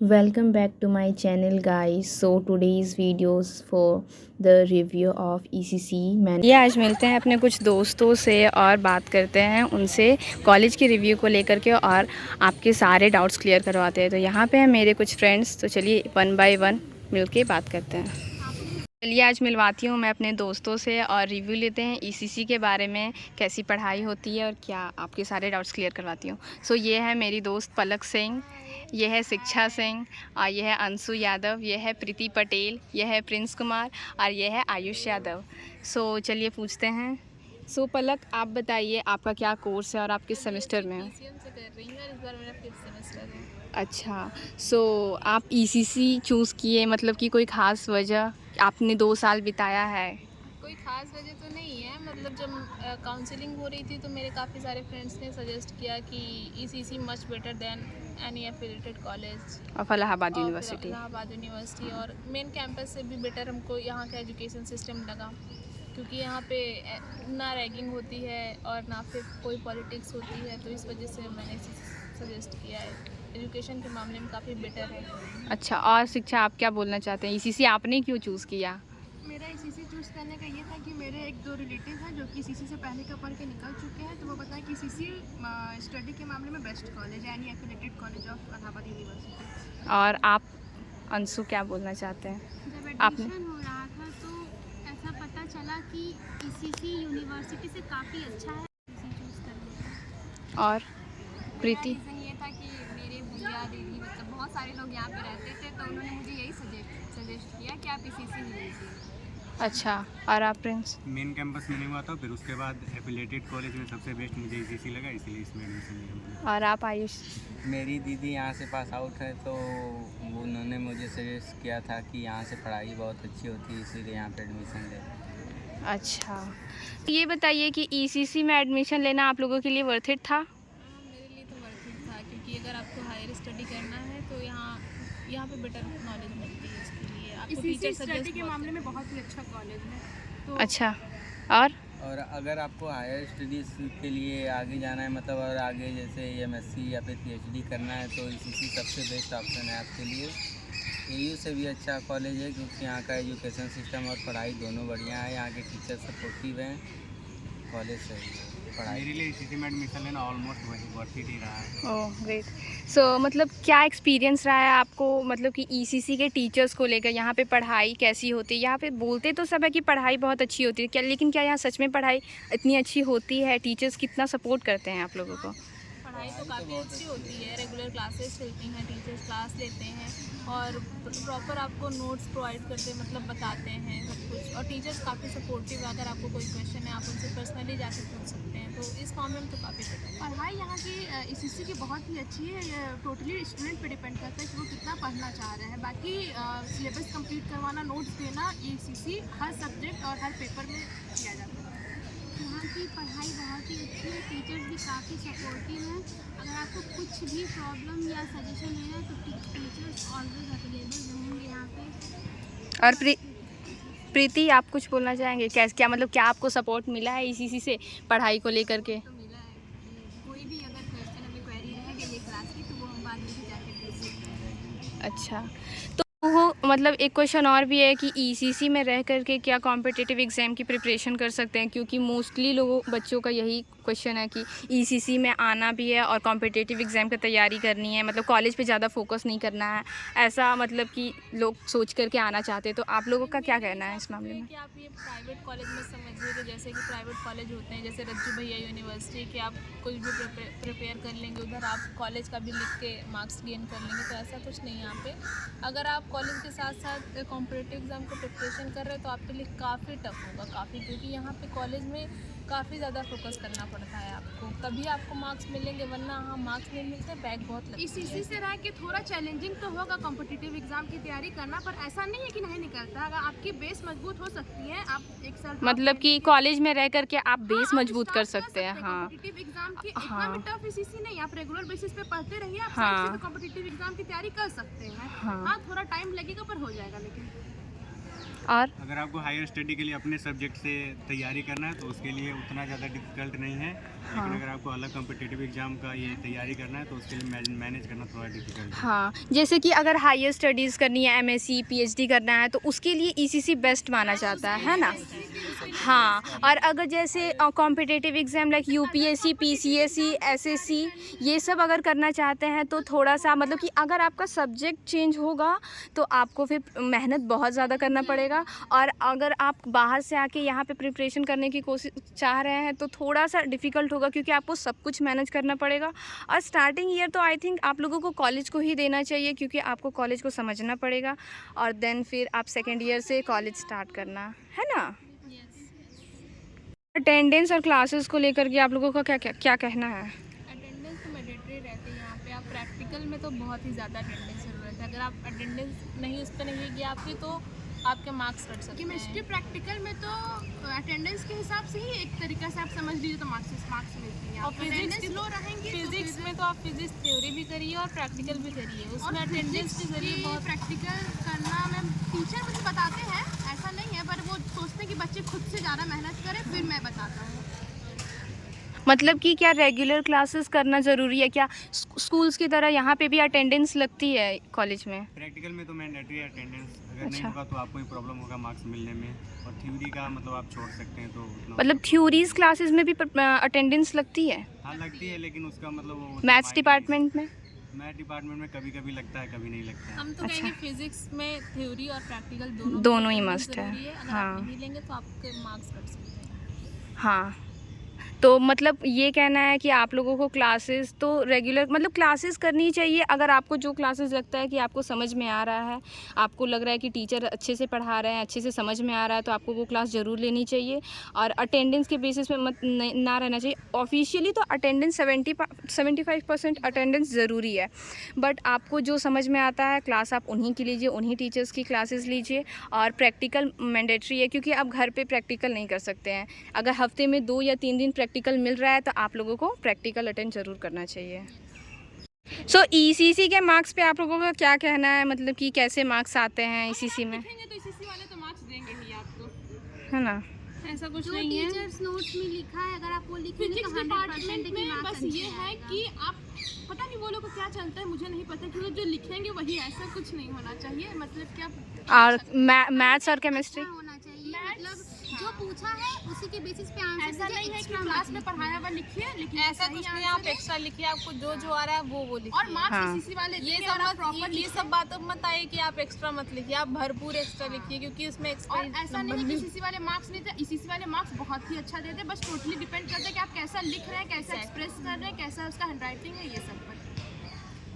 Welcome back to my channel guys. So today's videos for the review of ECC मैंने ये आज मिलते हैं अपने कुछ दोस्तों से और बात करते हैं उनसे कॉलेज की रिव्यू को लेकर के और आपके सारे डाउट्स क्लियर करवाते हैं। तो यहाँ पे हैं मेरे कुछ फ्रेंड्स, तो चलिए वन बाय वन मिलके बात करते हैं। चलिए आज मिलवाती हूँ मैं अपने दोस्तों से और रिव्यू लेते हैं ECC के बारे में, कैसी पढ़ाई होती है और क्या आपके सारे डाउट्स क्लियर करवाती हूँ। सो ये है मेरी दोस्त पलक सिंह, ये है शिक्षा सिंह, और ये है अंशु यादव, ये है प्रीति पटेल, ये है प्रिंस कुमार और ये है आयुष यादव। सो चलिए पूछते हैं। सो पलक, आप बताइए आपका क्या कोर्स है और आप किस सेमेस्टर में हैं? अच्छा, सो आप ECC चूज़ किए, मतलब कि कोई ख़ास वजह? आपने 2 साल बिताया है। कोई ख़ास वजह तो नहीं है, मतलब जब काउंसलिंग हो रही थी तो मेरे काफ़ी सारे फ्रेंड्स ने सजेस्ट किया कि ECC much better than any affiliated college of Allahabad university. Allahabad university, और मेन कैंपस से भी बेटर हमको यहाँ का एजुकेशन सिस्टम लगा, क्योंकि यहाँ पे ना रैगिंग होती है और ना फिर कोई पॉलिटिक्स होती है, तो इस वजह से मैंने सजेस्ट किया है। एजुकेशन के मामले में काफ़ी बेटर है। अच्छा, और शिक्षा आप क्या बोलना चाहते हैं? ECC आपने क्यों चूज़ किया? मेरा ECC चूज़ करने का ये था कि मेरे 1-2 रिलेटिव हैं जो कि ECC से पहले का पढ़ के निकल चुके हैं, तो वो बताएं कि ECC स्टडी के मामले में बेस्ट कॉलेज है, any affiliated college of Allahabad university. और आप अंशु क्या बोलना चाहते हैं? जब आपने एडमिशन हो रहा था तो ऐसा पता चला कि ECC यूनिवर्सिटी से काफ़ी अच्छा है ECC चूज़ करने का। और प्रीति? रीज़न ये था कि मेरे भैया दीदी मतलब बहुत सारे लोग यहाँ पे रहते थे, तो उन्होंने मुझे यही सजेस्ट किया कि आप ECC ही लीजिए। अच्छा, और आप प्रिंस? मेन कैंपस में नहीं हुआ था, फिर उसके बाद एफिलिएटेड कॉलेज में सबसे बेस्ट मुझे ECC लगा, इसलिए इसमें एडमिशन लिया मैंने। और आप आयुष? मेरी दीदी यहाँ से पास आउट है, तो उन्होंने मुझे सजेस्ट किया था कि यहाँ से पढ़ाई बहुत अच्छी होती है, इसीलिए यहाँ पे एडमिशन ले। अच्छा, ये बताइए कि ECC में एडमिशन लेना आप लोगों के लिए वर्थ इट था? मेरे लिए तो वर्थ इट था, क्योंकि अगर आपको हायर स्टडी करना है तो यहाँ पे बेटर नॉलेज मिलती है। इसके लिए आपको टीचर स्टडी के मामले में बहुत ही अच्छा कॉलेज है। तो अच्छा, और अगर आपको हायर स्टडीज़ के लिए आगे जाना है, मतलब और आगे जैसे MSc या फिर PhD करना है, तो ECC सबसे बेस्ट ऑप्शन है आपके लिए। AU से भी अच्छा कॉलेज है, क्योंकि यहाँ का एजुकेशन सिस्टम और पढ़ाई दोनों बढ़िया है, यहाँ के टीचर सपोर्टिव हैं, कॉलेज सही है। मेरे लिए ECC में एडमिशन लेना ऑलमोस्ट वर्थ इट ही रहा है। Oh great. सो मतलब क्या एक्सपीरियंस रहा है आपको, मतलब कि ECC के टीचर्स को लेकर? यहाँ पे पढ़ाई कैसी होती है? यहाँ पे बोलते तो सब है कि पढ़ाई बहुत अच्छी होती है, क्या लेकिन क्या यहाँ सच में पढ़ाई इतनी अच्छी होती है? टीचर्स कितना सपोर्ट करते हैं आप लोगों को? पढ़ाई तो काफ़ी अच्छी होती है, रेगुलर क्लासेस चलती हैं, टीचर्स क्लास लेते हैं और प्रॉपर आपको नोट्स प्रोवाइड करते हैं, मतलब बताते हैं सब कुछ, और टीचर्स काफ़ी सपोर्टिव है। अगर आपको कोई क्वेश्चन है आप उनसे पर्सनली जाकर पूछ सकते हैं, तो इस मामले में तो काफ़ी बेटर है। पढ़ाई यहाँ की ECC की बहुत ही अच्छी है। ये टोटली स्टूडेंट पे डिपेंड करता है कि वो कितना पढ़ना चाह रहे हैं। बाकी सिलेबस कंप्लीट करवाना, नोट्स देना, ECC हर सब्जेक्ट और हर पेपर में किया जाता है। यहाँ की पढ़ाई बहुत ही अच्छी है, टीचर्स भी काफ़ी सपोर्टिव हैं। अगर आपको कुछ भी प्रॉब्लम या सजेशन लेना है तो टीचर्स ऑलवेज अवेलेबल रहेंगे यहाँ पे। और प्रीति, आप कुछ बोलना चाहेंगे? क्या मतलब क्या आपको सपोर्ट मिला है ECC से पढ़ाई को लेकर के? तो मिला है, कोई भी अगर क्वेश्चन हमें क्वेरी रहेगी ये क्लास की, तो वो हम बाद में भी जाके पूछ सकते हैं। अच्छा, तो वो मतलब एक क्वेश्चन और भी है कि ECC में रह करके क्या कॉम्पिटिटिव एग्ज़ाम की प्रिपरेशन कर सकते हैं? क्योंकि मोस्टली लोगों बच्चों का यही क्वेश्चन है कि ECC में आना भी है और कॉम्पिटिटिव एग्ज़ाम की तैयारी करनी है, मतलब कॉलेज पे ज़्यादा फोकस नहीं करना है, ऐसा मतलब कि लोग सोच करके आना चाहते हैं। तो आप लोगों का क्या कहना है इस मामले में? कि आप ये प्राइवेट कॉलेज में समझिए, तो जैसे कि प्राइवेट कॉलेज होते हैं जैसे रज्जू भैया यूनिवर्सिटी के, आप कुछ भी प्रिपेयर कर लेंगे उधर, आप कॉलेज का भी लिख के मार्क्स गेन कर लेंगे, तो ऐसा कुछ नहीं है यहाँ पे। अगर आप कॉलेज के साथ साथ कॉम्पिटिटिव एग्ज़ाम को प्रिपरेशन कर रहे हैं तो आपके लिए काफ़ी टफ होगा, क्योंकि यहाँ पे कॉलेज में काफ़ी ज़्यादा फोकस करना पड़ता है आपको, तभी आपको मार्क्स मिलेंगे, वरना हाँ मार्क्स नहीं मिलते, बैक बहुत लगता है। ECC से रह के थोड़ा चैलेंजिंग तो होगा कॉम्पिटिटिव एग्जाम की तैयारी करना, पर ऐसा नहीं है कि नहीं निकलता। अगर आपकी बेस मजबूत हो सकती है, आप एक साल मतलब कि कॉलेज में रह करके आप बेस मजबूत कर सकते हैं। हाँ, कॉम्पिटिटिव एग्जाम की इतना हाँ। भी टफ ECC नहीं, आप रेगुलर बेसिस पे पढ़ते रहिए, आप हाँ। साइड से कॉम्पिटिटिव एग्जाम की तैयारी कर सकते हैं। हाँ। हाँ, थोड़ा टाइम लगेगा पर हो जाएगा। लेकिन और अगर आपको हायर स्टडी के लिए अपने सब्जेक्ट से तैयारी करना है तो उसके लिए उतना ज़्यादा डिफिकल्ट नहीं है, लेकिन अगर आपको अलग कॉम्पिटिटिव एग्जाम का ये तैयारी करना है तो उसके लिए मैनेज करना थोड़ा डिफिकल्ट है। हाँ, जैसे कि अगर हायर स्टडीज़ करनी है, एमएससी पीएचडी करना है, तो उसके लिए ईसीसी बेस्ट माना जाता है ना। हाँ, और अगर जैसे competitive exam like UPSC, PCSC, SSC, ये सब अगर करना चाहते हैं तो थोड़ा सा मतलब कि अगर आपका सब्जेक्ट चेंज होगा तो आपको फिर मेहनत बहुत ज़्यादा करना पड़ेगा। और अगर आप बाहर से आके यहाँ पे प्रिपरेशन करने की कोशिश चाह रहे हैं तो थोड़ा सा डिफ़िकल्ट होगा, क्योंकि आपको सब कुछ मैनेज करना पड़ेगा। और स्टार्टिंग ईयर तो आई थिंक आप लोगों को कॉलेज को ही देना चाहिए, क्योंकि आपको कॉलेज को समझना पड़ेगा और देन फिर आप सेकेंड ईयर से कॉलेज स्टार्ट करना है ना। अटेंडेंस और क्लासेस को लेकर के आप लोगों का क्या कहना है? अटेंडेंस तो मैंडेटरी रहती है यहाँ पे। आप प्रैक्टिकल में तो बहुत ही ज़्यादा अटेंडेंस ज़रूरत है। अगर आप अटेंडेंस नहीं उस पर नहीं रहेगी आपकी तो आपके मार्क्स कट सकते केमिस्ट्री हैं। प्रैक्टिकल में तो अटेंडेंस के हिसाब से ही एक तरीका से आप समझ लीजिए तो मार्क्स मिलती हैं। और फिजिक्स लो रहेंगे फिजिक्स में तो आप फिजिक्स थ्योरी भी करिए और प्रैक्टिकल भी करिए, उसमें अटेंडेंस के जरिए बहुत प्रैक्टिकल करना में टीचर मुझे बताते हैं, ऐसा नहीं है, पर वो सोचते हैं कि बच्चे खुद से ज़्यादा मेहनत करें, फिर मैं बताता हूँ। मतलब कि क्या रेगुलर क्लासेस करना ज़रूरी है क्या? स्कूल्स की तरह यहाँ पे भी अटेंडेंस लगती है कॉलेज में? प्रैक्टिकल में तो मैंडेटरी है अटेंडेंस, अगर नहीं अच्छा। होगा तो आपको ही प्रॉब्लम होगा मार्क्स मिलने में। और थ्योरी का मतलब आप छोड़ सकते हैं तो उतना मतलब थ्योरीज क्लासेस में भी अटेंडेंस लगती है? हाँ लगती है, लेकिन उसका मतलब वो मैथ्स डिपार्टमेंट में? मैथ डिपार्टमेंट में कभी कभी लगता है, कभी नहीं लगता है। हम तो अच्छा। कहेंगे फिजिक्स में थ्योरी और प्रैक्टिकल दोनों ही करना मस्ट है। ज़रूरी अगर हाँ। आप नहीं लेंगे तो आपके मार्क्स कट सकते हैं। हाँ, तो मतलब ये कहना है कि आप लोगों को क्लासेस तो रेगुलर मतलब क्लासेस करनी चाहिए। अगर आपको जो क्लासेस लगता है कि आपको समझ में आ रहा है, आपको लग रहा है कि टीचर अच्छे से पढ़ा रहे हैं, अच्छे से समझ में आ रहा है, तो आपको वो क्लास ज़रूर लेनी चाहिए। और अटेंडेंस के बेसिस पे मत ना रहना चाहिए। ऑफिशियली तो अटेंडेंस 75% अटेंडेंस ज़रूरी है, बट आपको जो समझ में आता है क्लास आप उन्हीं की लीजिए, उन्हीं टीचर्स की क्लासेस लीजिए। और प्रैक्टिकल मैंडेटरी है, क्योंकि आप घर पे प्रैक्टिकल नहीं कर सकते हैं। अगर हफ्ते में 2 या 3 दिन प्रैक्टिकल मिल रहा है तो आप लोगों को प्रैक्टिकल अटेंड ज़रूर करना चाहिए। सो ईसीसी के मार्क्स पे आप लोगों का क्या कहना है? मतलब कि कैसे मार्क्स आते हैं ईसीसी में, लिखेंगे तो इसी वाले तो मार्क्स देंगे ही आपको, है ना? ऐसा कुछ जो नहीं है। टीचर्स नोट्स में लिखा है अगर आप वो लिखेंगे फिजिक्स तो 100% डिपार्टमेंट के में मार्क्स बस अच्छे ये है आएगा। कि आप पता नहीं वो लोग को क्या चलता है, मुझे नहीं पता, क्योंकि जो लिखेंगे वही, ऐसा कुछ नहीं होना चाहिए। मतलब क्या और मैथ्स और केमिस्ट्री अच्छा होना चाहिए, मतलब जो पूछा है उसी के बेसिस पे आंसर ऐसा नहीं है कि क्लास में पढ़ाया हुआ लिखिए, लेकिन ऐसा कुछ नहीं है, आप एक्स्ट्रा लिखिए, आपको जो आ रहा है वो लिखिए। और मार्क्स हाँ। इसी वाले ये देंगे, सब अगर आप मत प्रॉपर ये सब बातों में मत आइए कि आप एक्स्ट्रा मत लिखिए, आप भरपूर एक्स्ट्रा लिखिए, क्योंकि उसमें एक्स्ट्रा और ऐसा नहीं है कि इसी वाले मार्क्स नहीं थे, इसी वाले मार्क्स बहुत ही अच्छा देते हैं। बस टोटली डिपेंड करता है कि आप कैसा लिख रहे हैं, कैसा एक्सप्रेस कर रहे हैं, कैसा उसका हैंडराइटिंग है, ये सब पर।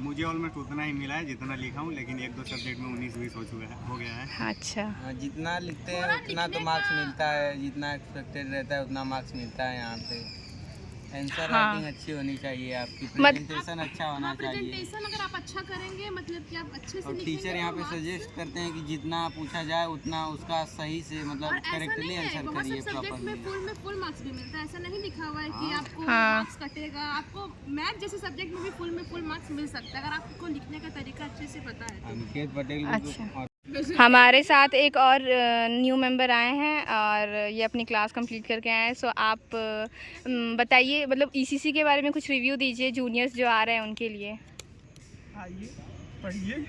मुझे ऑलमोस्ट उतना ही मिला है जितना लिखा हूँ, लेकिन 1-2 सब्जेक्ट में 19-20 हो गया है। अच्छा, जितना लिखते हैं उतना तो मार्क्स मिलता है, जितना एक्सपेक्टेड रहता है उतना मार्क्स मिलता है यहाँ पे। आंसर हाँ। राइटिंग अच्छी होनी चाहिए, आपकी मत- प्रेजेंटेशन अच्छा होना चाहिए। प्रेजेंटेशन अगर आप अच्छा करेंगे, मतलब कि आप अच्छे से और लिखेंगे टीचर यहाँ तो पे marks- सजेस्ट करते हैं कि जितना पूछा जाए उतना उसका सही से और मतलब ऐसा करेक्टली नहीं है, आंसर बहुत करिए सब सब्जेक्ट में प्रॉपरली। फुल मार्क्स भी मिलता है। ऐसा नहीं लिखा हुआ है कि हाँ। आपको हाँ। मार्क्स कटेगा। आपको मैथ जैसे सब्जेक्ट में भी फुल मार्क्स मिल सकता है, अगर आपको लिखने का तरीका अच्छे से पता है तो। अनिकेत पटेल अच्छा। और हमारे साथ एक और न्यू मेंबर आए हैं और ये अपनी क्लास कंप्लीट करके आए हैं। सो आप बताइए, मतलब ईसीसी के बारे में कुछ रिव्यू दीजिए जूनियर्स जो आ रहे हैं उनके लिए। आइए पढ़िए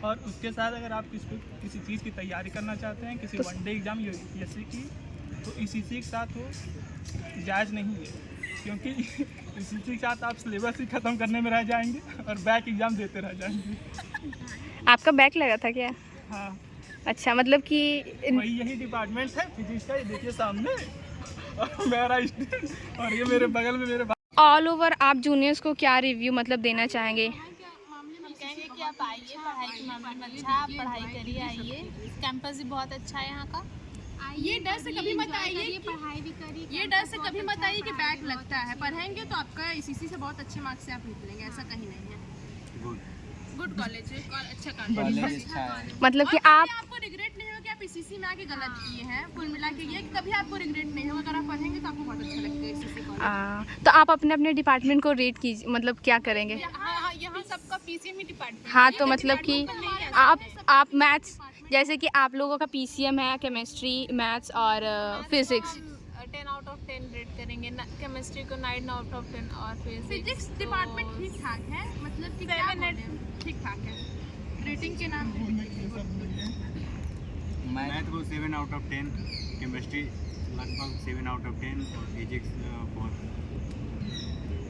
और उसके साथ अगर आप किसी चीज़ की तैयारी करना चाहते हैं, किसी वनडे एग्ज़ाम या यूपीएससी की, तो ईसीसी के साथ हो जायज़ नहीं है, क्योंकि ईसीसी के साथ आप सिलेबस ही ख़त्म करने में रह जाएंगे और बैक एग्ज़ाम देते रह जाएंगे। आपका बैक लगा था क्या? हाँ, अच्छा, मतलब कि वही यही डिपार्टमेंट है फिजिक्स का, ये देखिए सामने और मेरा स्टूडेंट और ये मेरे बगल में मेरे ऑल ओवर आप जूनियर्स को क्या रिव्यू मतलब देना चाहेंगे? हम कहेंगे कि आप आइए, पढ़ाई के मामले में अच्छा, आप पढ़ाई करिए, आइए। कैंपस भी बहुत अच्छा है यहाँ का। ये डर से कभी मत enjoy आइए करिए, कि- पढ़ाई भी करिए। ये डर से कभी मत आइए कि बैक लगता है। पढ़ेंगे तो आपका इसी से बहुत अच्छे मार्क्स से आप निकलेंगे, ऐसा कहीं नहीं है। गुड कॉलेज है और अच्छा कॉलेज कॉलेज अच्छा है। मतलब कि और कभी आप आपको रिग्रेट नहीं होगा कि आप इसीसी में आके गलत किए हैं। कुल मिला के ये कि कभी आपको रिग्रेट नहीं होगा। अगर आप पढ़ेंगे तो आपको बहुत अच्छा लगेगा इसीसी कॉलेज। तो आप अपने अपने डिपार्टमेंट को रेट कीजिए, मतलब क्या करेंगे? हाँ, यहाँ सबका पीसीएम डिपार्टमेंट। हाँ, तो मतलब कि आप मैथ्स जैसे कि आप लोगों का PCM है, केमिस्ट्री, मैथ्स और फिज़िक्स। 10 आउट ऑफ 10 रेट करेंगे, केमिस्ट्री को 9 आउट ऑफ 10 और फिजिक्स डिपार्टमेंट ठीक ठाक है, मतलब कि क्या बोलें, ठीक ठाक है रेटिंग के नाम पे। मैथ को 7 आउट ऑफ 10, केमिस्ट्री लगभग 7 आउट ऑफ 10 और फिजिक्स बहुत।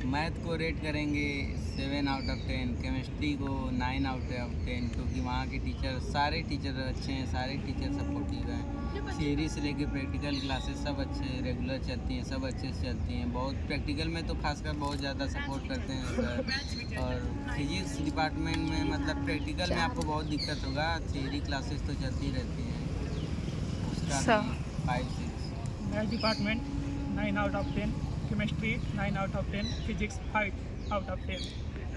मैथ को रेट करेंगे 7 आउट ऑफ 10, केमिस्ट्री को 9 आउट ऑफ 10, क्योंकि वहाँ के टीचर सारे टीचर अच्छे हैं, सारे टीचर सपोर्टिव हैं। थियरी से लेके प्रैक्टिकल क्लासेस सब अच्छे रेगुलर चलती हैं, सब अच्छे से चलती हैं। बहुत प्रैक्टिकल में तो खासकर बहुत ज़्यादा सपोर्ट करते हैं सर। और फिजिक्स डिपार्टमेंट में मतलब प्रैक्टिकल में आपको बहुत दिक्कत होगा, थियरी क्लासेस तो चलती रहती हैं, उसका 5-6। Math department 9 out of 10, chemistry 9 out of 10, physics 5 out of 10।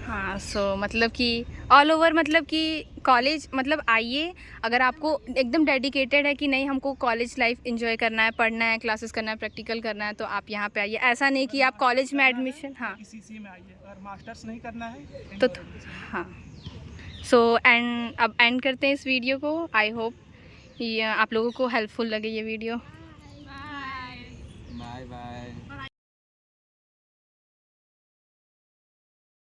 हाँ, सो मतलब कि ऑल ओवर, मतलब कि कॉलेज मतलब आइए, अगर आपको एकदम डेडिकेटेड है कि नहीं हमको कॉलेज लाइफ एंजॉय करना है, पढ़ना है, क्लासेस करना है, प्रैक्टिकल करना है, तो आप यहाँ पे आइए। ऐसा नहीं कि आप कॉलेज में एडमिशन, हाँ ECC में आइए। अगर मास्टर्स नहीं करना है तो हाँ। सो एंड अब एंड करते हैं इस वीडियो को। आई होप ये आप लोगों को हेल्पफुल लगे ये वीडियो। Bye bye.